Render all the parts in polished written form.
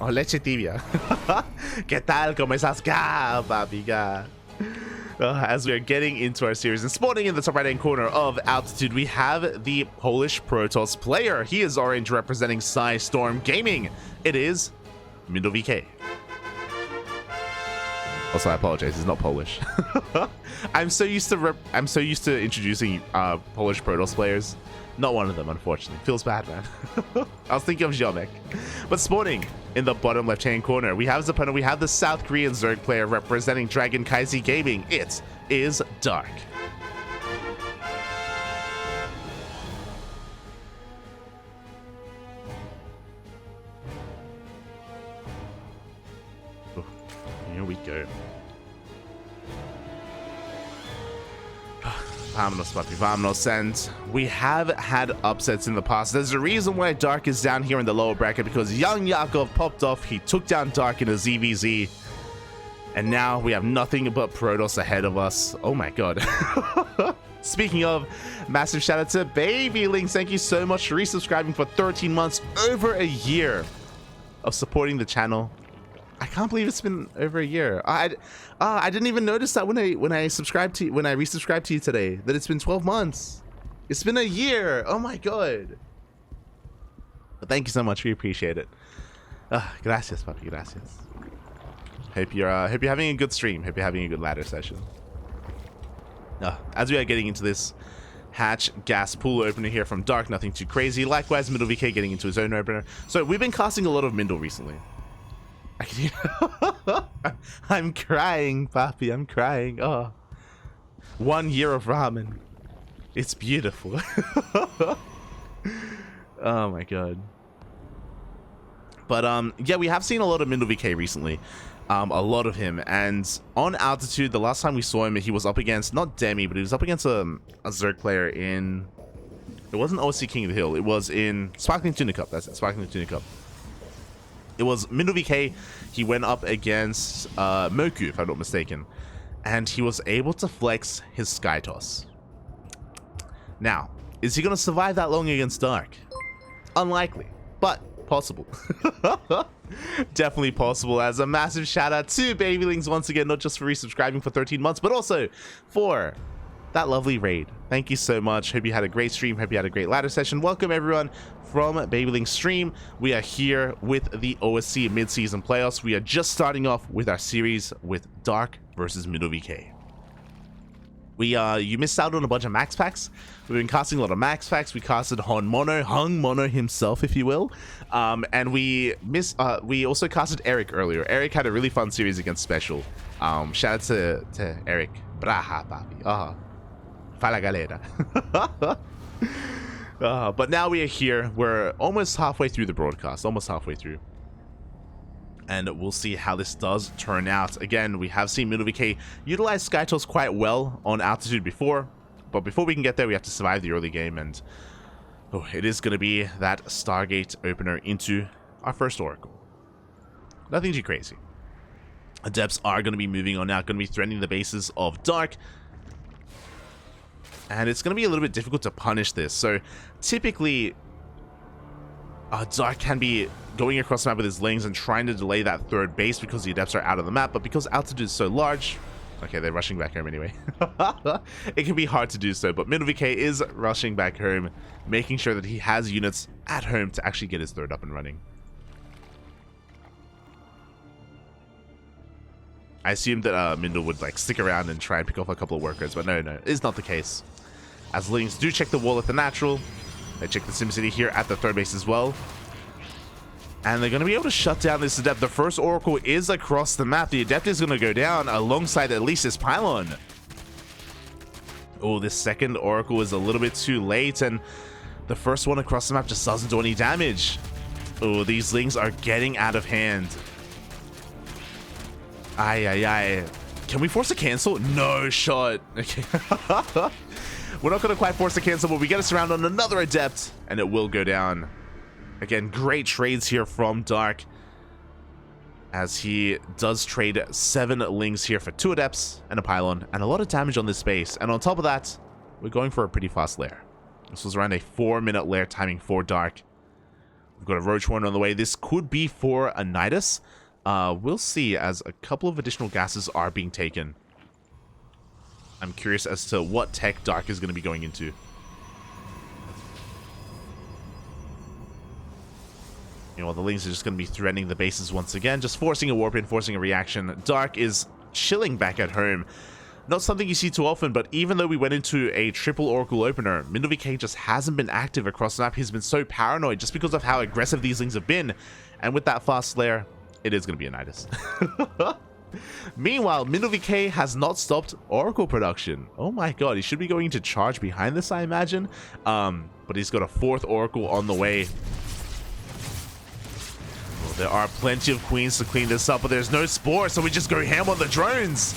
Oh, leche tibia. ¿Qué tal? ¿Cómo estás? Ga, papi, ga. As we are getting into our series and spawning in the top right hand corner of Altitude, we have the Polish Protoss player. He is orange, representing Storm Gaming. It is MindelVK. Also, I apologize. He's not Polish. I'm so used to introducing Polish Protoss players. Not one of them, unfortunately. Feels bad, man. I was thinking of Ziomek. But spawning in the bottom left-hand corner, we have his opponent. We have the South Korean Zerg player representing Dragon Kaizi Gaming. It is Dark. Oh, here we go. Vamonos, papi, vamonos. And we have had upsets in the past. There's a reason why Dark is down here in the lower bracket, because young Yakov popped off. He took down Dark in a ZvZ. And now we have nothing but Protoss ahead of us. Oh my god. Speaking of, massive shout out to Baby Links. Thank you so much for resubscribing for 13 months, over a year of supporting the channel. I can't believe it's been over a year. I didn't even notice that when I resubscribed to you today, that it's been 12 months. It's been a year. Oh my god. But thank you so much. We appreciate it. Gracias, papi. Gracias. Hope you're having a good stream. Hope you're having a good ladder session. As we are getting into this hatch gas pool opener here from Dark, nothing too crazy. Likewise, MindelVK getting into his own opener. So we've been casting a lot of Mindel recently. I'm crying, papi. I'm crying. Oh, 1 year of ramen. It's beautiful. Oh my god. But yeah, we have seen a lot of MindelVK recently. A lot of him. And on Altitude, the last time we saw him, he was up against, not Demi, but he was up against a Zerg player in... It wasn't OSC King of the Hill. It was in Sparkling Tuna Cup. That's it, Sparkling Tuna Cup. It was MindelVK. He went up against Moku, if I'm not mistaken, and he was able to flex his Sky Toss. Now, is he going to survive that long against Dark? Unlikely, but possible. Definitely possible. As a massive shout out to Babylings once again, not just for resubscribing for 13 months, but also for that lovely raid. Thank you so much. Hope you had a great stream. Hope you had a great ladder session. Welcome everyone from Babylings stream. We are here with the OSC mid-season playoffs. We are just starting off with our series with Dark versus MindelVK. You missed out on a bunch of max packs. We've been casting a lot of max packs. We casted Hung Mono himself, if you will. And we also casted Eric earlier. Eric had a really fun series against Special. Shout out to Eric. Braha, papi. Fala galera. But now we are here. We're almost halfway through the broadcast. Almost halfway through. And we'll see how this does turn out. Again, we have seen MindelVK utilize Skytoss quite well on Altitude before. But before we can get there, we have to survive the early game. And it is going to be that Stargate opener into our first Oracle. Nothing too crazy. Adepts are going to be moving on now. Going to be threatening the bases of Dark. And it's going to be a little bit difficult to punish this. So typically, Dark can be going across the map with his Lings and trying to delay that third base because the Adepts are out of the map. But because Altitude is so large... Okay, they're rushing back home anyway. It can be hard to do so. But MindelVK is rushing back home, making sure that he has units at home to actually get his third up and running. I assumed that Mindel would stick around and try and pick off a couple of workers, but no, it's not the case. As Lings do check the wall at the natural, they check the SimCity here at the third base as well. And they're going to be able to shut down this Adept. The first Oracle is across the map. The Adept is going to go down alongside at least his pylon. Oh, this second Oracle is a little bit too late, and the first one across the map just doesn't do any damage. Oh, these Lings are getting out of hand. Ay. Can we force a cancel? No shot. Okay. We're not going to quite force a cancel, but we get us around on another Adept, and it will go down. Again, great trades here from Dark, as he does trade 7 Lings here for 2 Adepts and a Pylon, and a lot of damage on this base. And on top of that, we're going for a pretty fast lair. This was around a 4-minute lair timing for Dark. We've got a Roach Warren on the way. This could be for a Nidus. We'll see, as a couple of additional gases are being taken. I'm curious as to what tech Dark is going to be going into. You know, the Lings are just going to be threatening the bases once again, just forcing a warp in, forcing a reaction. Dark is chilling back at home. Not something you see too often, but even though we went into a triple Oracle opener, MindelVK just hasn't been active across the map. He's been so paranoid just because of how aggressive these Lings have been. And with that fast Slayer, it is going to be a Nidus. Meanwhile, MindelVK has not stopped Oracle production. Oh my god, he should be going to charge behind this, I imagine. But he's got a 4th Oracle on the way. Well, there are plenty of Queens to clean this up, but there's no Spore, so we just go ham on the drones.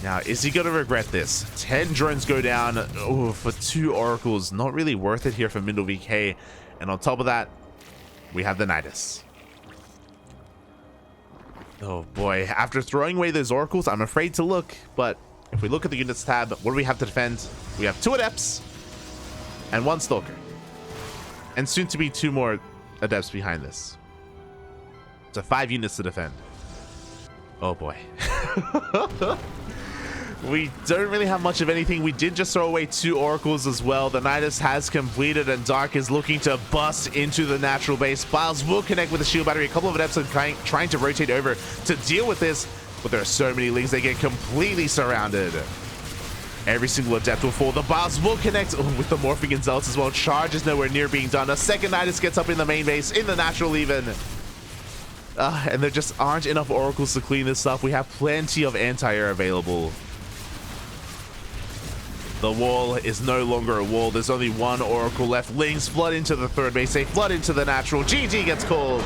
Now, is he going to regret this? 10 drones go down for 2 Oracles. Not really worth it here for MindelVK. And on top of that, we have the Nidus. Oh boy, after throwing away those Oracles, I'm afraid to look. But if we look at the units tab, what do we have to defend? We have 2 Adepts and 1 Stalker. And soon to be 2 more Adepts behind this. So 5 units to defend. Oh boy. We don't really have much of anything. We did just throw away 2 Oracles as well. The Nidus has completed, and Dark is looking to bust into the natural base. Biles will connect with the shield battery. A couple of Adepts are trying to rotate over to deal with this, but there are so many Lings, they get completely surrounded. Every single Adept will fall. The Biles will connect with the Morphing and Zealots as well. Charge is nowhere near being done. A second Nidus gets up in the main base, in the natural even. And there just aren't enough Oracles to clean this up. We have plenty of anti-air available. The wall is no longer a wall. There's only 1 Oracle left. Lings flood into the 3rd base. They flood into the natural. GG gets called.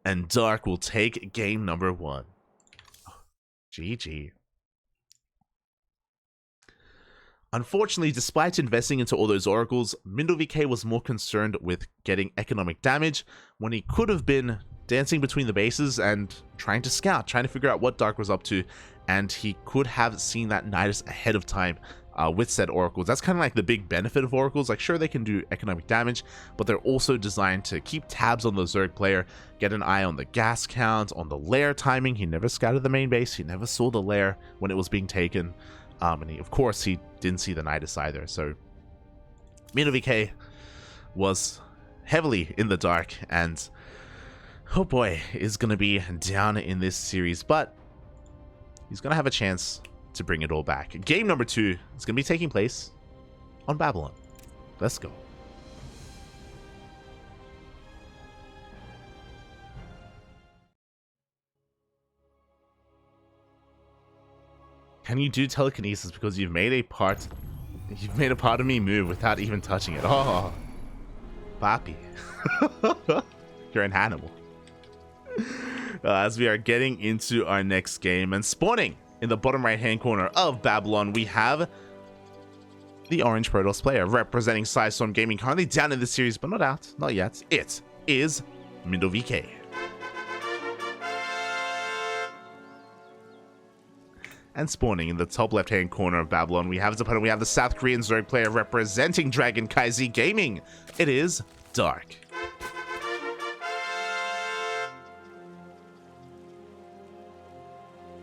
And Dark will take game number 1. GG. Unfortunately, despite investing into all those Oracles, MindelVK was more concerned with getting economic damage when he could have been dancing between the bases and trying to scout, trying to figure out what Dark was up to, and he could have seen that Nidus ahead of time with said Oracles. That's kind of like the big benefit of Oracles. Like, sure, they can do economic damage, but they're also designed to keep tabs on the Zerg player, get an eye on the gas count, on the lair timing. He never scouted the main base. He never saw the lair when it was being taken. And of course, he didn't see the Nidus either. So MindelVK was heavily in the dark, and oh boy, is going to be down in this series, but he's going to have a chance to bring it all back. Game number 2 is going to be taking place on Babylon. Let's go. Can you do telekinesis because you've made a part of me move without even touching it? Oh, Papi. You're an animal. As we are getting into our next game, and spawning in the bottom right hand corner of Babylon, we have the orange Protoss player representing Psystorm Gaming, currently down in the series, but not out, not yet. It is MindelVK. And spawning in the top left hand corner of Babylon, we have his opponent. We have the South Korean Zerg player representing CranKy Gaming. It is Dark.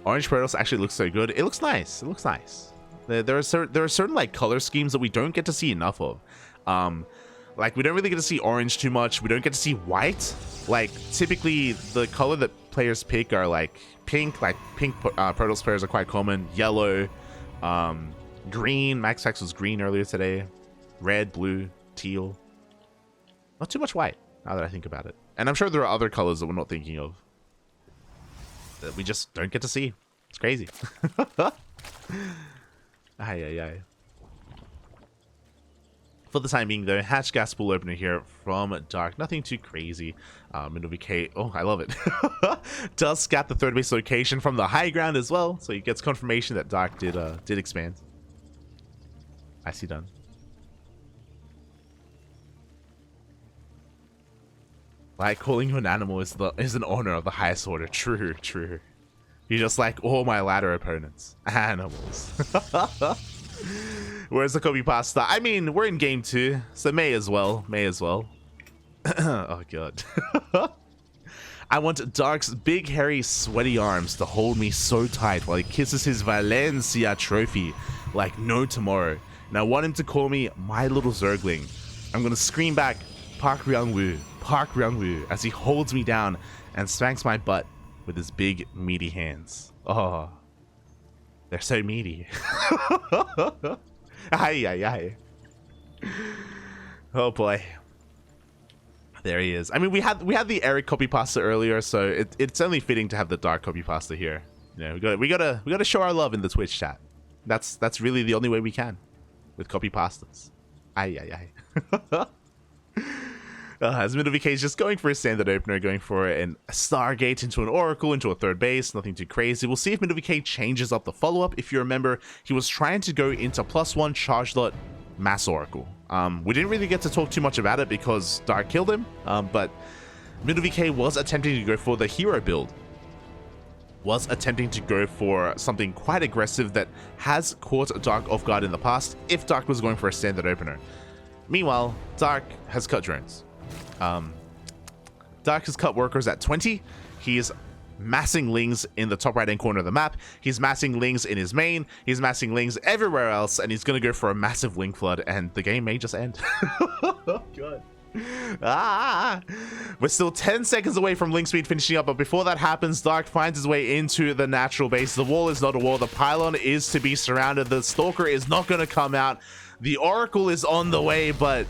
Orange Protoss actually looks so good. It looks nice. It looks nice. There are certain like color schemes that we don't get to see enough of. Like, we don't really get to see orange too much. We don't get to see white. Like, typically the color that players pick are like pink. Like, pink Protoss players are quite common. Yellow, green. MaxFax was green earlier today. Red, blue, teal. Not too much white, now that I think about it. And I'm sure there are other colors that we're not thinking of that we just don't get to see. It's crazy. Ay. For the time being, though, hatch gas pool opener here from Dark. Nothing too crazy. MindelVK, oh, I love it. Does scout the 3rd base location from the high ground as well, so he gets confirmation that Dark did expand. I see done. Like, calling you an animal is an honor of the highest order. True. You're just like all my ladder opponents. Animals. Where's the copy pasta? I mean, we're in game 2, so may as well. Oh god. I want Dark's big, hairy, sweaty arms to hold me so tight while he kisses his Valencia trophy like no tomorrow. And I want him to call me my little Zergling. I'm gonna scream back, Park Ryungwoo, as he holds me down and spanks my butt with his big, meaty hands. Oh, they're so meaty. Ay, ay, ay. Oh boy. There he is. I mean, we had the Eric copy pasta earlier, so it's only fitting to have the Dark copy pasta here. You know, we gotta show our love in the Twitch chat. That's really the only way we can with copy pastas. Ay, ay, ay. As MindelVK is just going for a standard opener, going for a Stargate into an Oracle, into a third base, nothing too crazy. We'll see if MindelVK changes up the follow-up. If you remember, he was trying to go into +1 charge lot Mass Oracle. We didn't really get to talk too much about it because Dark killed him, but MindelVK was attempting to go for the hero build. Was attempting to go for something quite aggressive that has caught Dark off guard in the past if Dark was going for a standard opener. Meanwhile, Dark has cut drones. Dark has cut workers at 20. He's massing lings in the top right hand corner of the map. He's massing lings in his main. He's massing lings everywhere else, and he's gonna go for a massive ling flood, and the game may just end. Oh god. We're still 10 seconds away from ling speed finishing up, but before that happens, Dark finds his way into the natural base. The wall is not a wall. The pylon is to be surrounded. The Stalker is not going to come out. The Oracle is on the way, but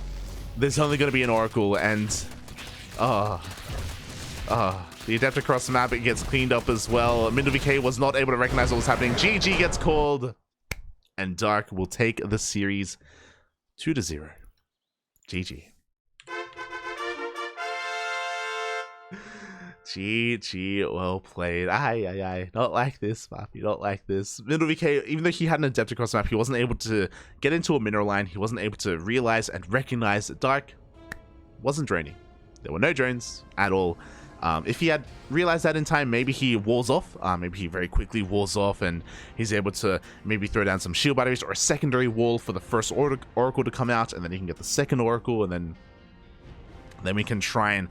there's only going to be an Oracle, and the Adept across the map, it gets cleaned up as well. MindelVK was not able to recognize what was happening. GG gets called, and Dark will take the series 2-0. GG. GG, well played. Aye, aye, aye. Not like this, Papi. Not like this. MindelVK, even though he had an Adept across the map, he wasn't able to get into a mineral line. He wasn't able to realize and recognize that Dark wasn't droning. There were no drones at all. If he had realized that in time, maybe he walls off. Maybe he very quickly walls off and he's able to maybe throw down some shield batteries or a secondary wall for the first Oracle to come out, and then he can get the second Oracle, and then we can try and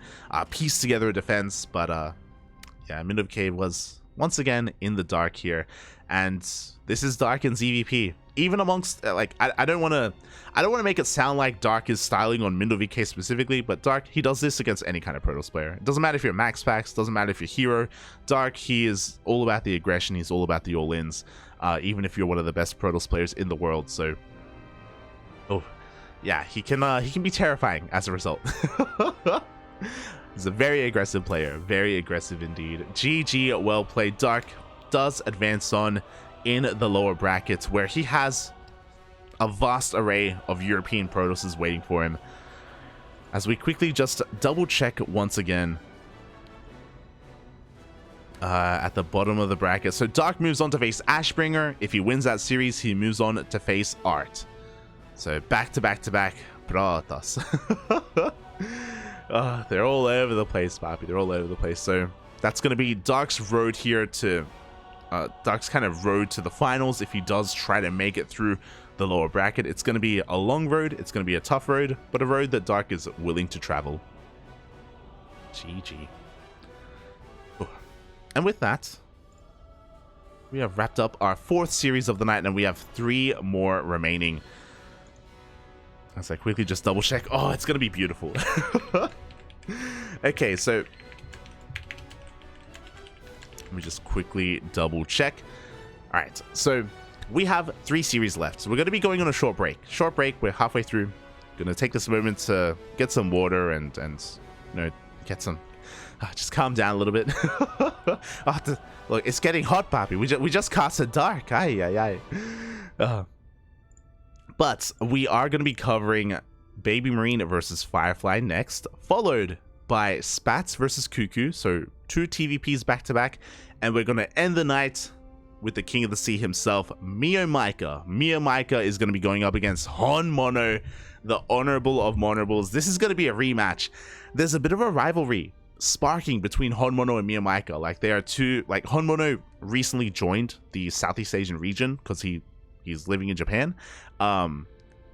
piece together a defense. But yeah, MindelVK was once again in the dark here, and this is Dark and ZvP. Even amongst like, I don't want to make it sound like Dark is styling on MindelVK specifically, but Dark, he does this against any kind of Protoss player. It doesn't matter if you're Max Packs, doesn't matter if you're Hero. Dark, he is all about the aggression. He's all about the all-ins, even if you're one of the best Protoss players in the world. So, oh. Yeah, he can be terrifying as a result. He's a very aggressive player, very aggressive indeed. GG, well played. Dark does advance on in the lower brackets, where he has a vast array of European Protosses waiting for him. As we quickly just double check once again at the bottom of the bracket. So Dark moves on to face Ashbringer. If he wins that series, he moves on to face Art. So back to back to back Protoss. They're all over the place, Papi. They're all over the place. So that's going to be Dark's road here to Dark's kind of road to the finals. If he does try to make it through the lower bracket, it's going to be a long road. It's going to be a tough road, but a road that Dark is willing to travel. GG. Ooh. And with that, we have wrapped up our 4th series of the night, and we have 3 more remaining. As I quickly just double check. Oh, it's going to be beautiful. Okay, so let me just quickly double check. All right, so we have 3 series left. So we're going to be going on a short break. Short break, we're halfway through. Going to take this moment to get some water and you know, get some... just calm down a little bit. Look, it's getting hot, Papi. We just casted Dark. Aye, aye, aye. But we are going to be covering Baby Marine versus Firefly next, followed by Spats versus Cuckoo, so 2 TVPs back to back, and we're going to end the night with the King of the Sea himself, Mio Micah. Mio Micah is going to be going up against Hon Mono, the Honorable of Monorables. This is going to be a rematch. There's a bit of a rivalry sparking between Hon Mono and Mio Micah. Like, they are two, like, Hon Mono recently joined the Southeast Asian region because he's living in Japan. And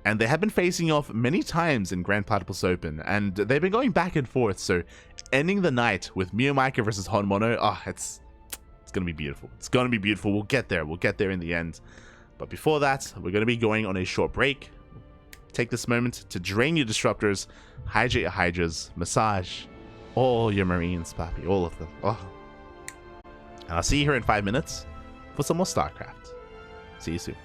And they have been facing off many times in Grand Platypus Open, and they've been going back and forth. So ending the night with Miyamika versus Honmono, it's going to be beautiful. It's going to be beautiful. We'll get there. We'll get there in the end. But before that, we're going to be going on a short break. Take this moment to drain your disruptors, hydrate your hydras, massage all your marines, papi, all of them. And I'll see you here in 5 minutes for some more StarCraft. See you soon.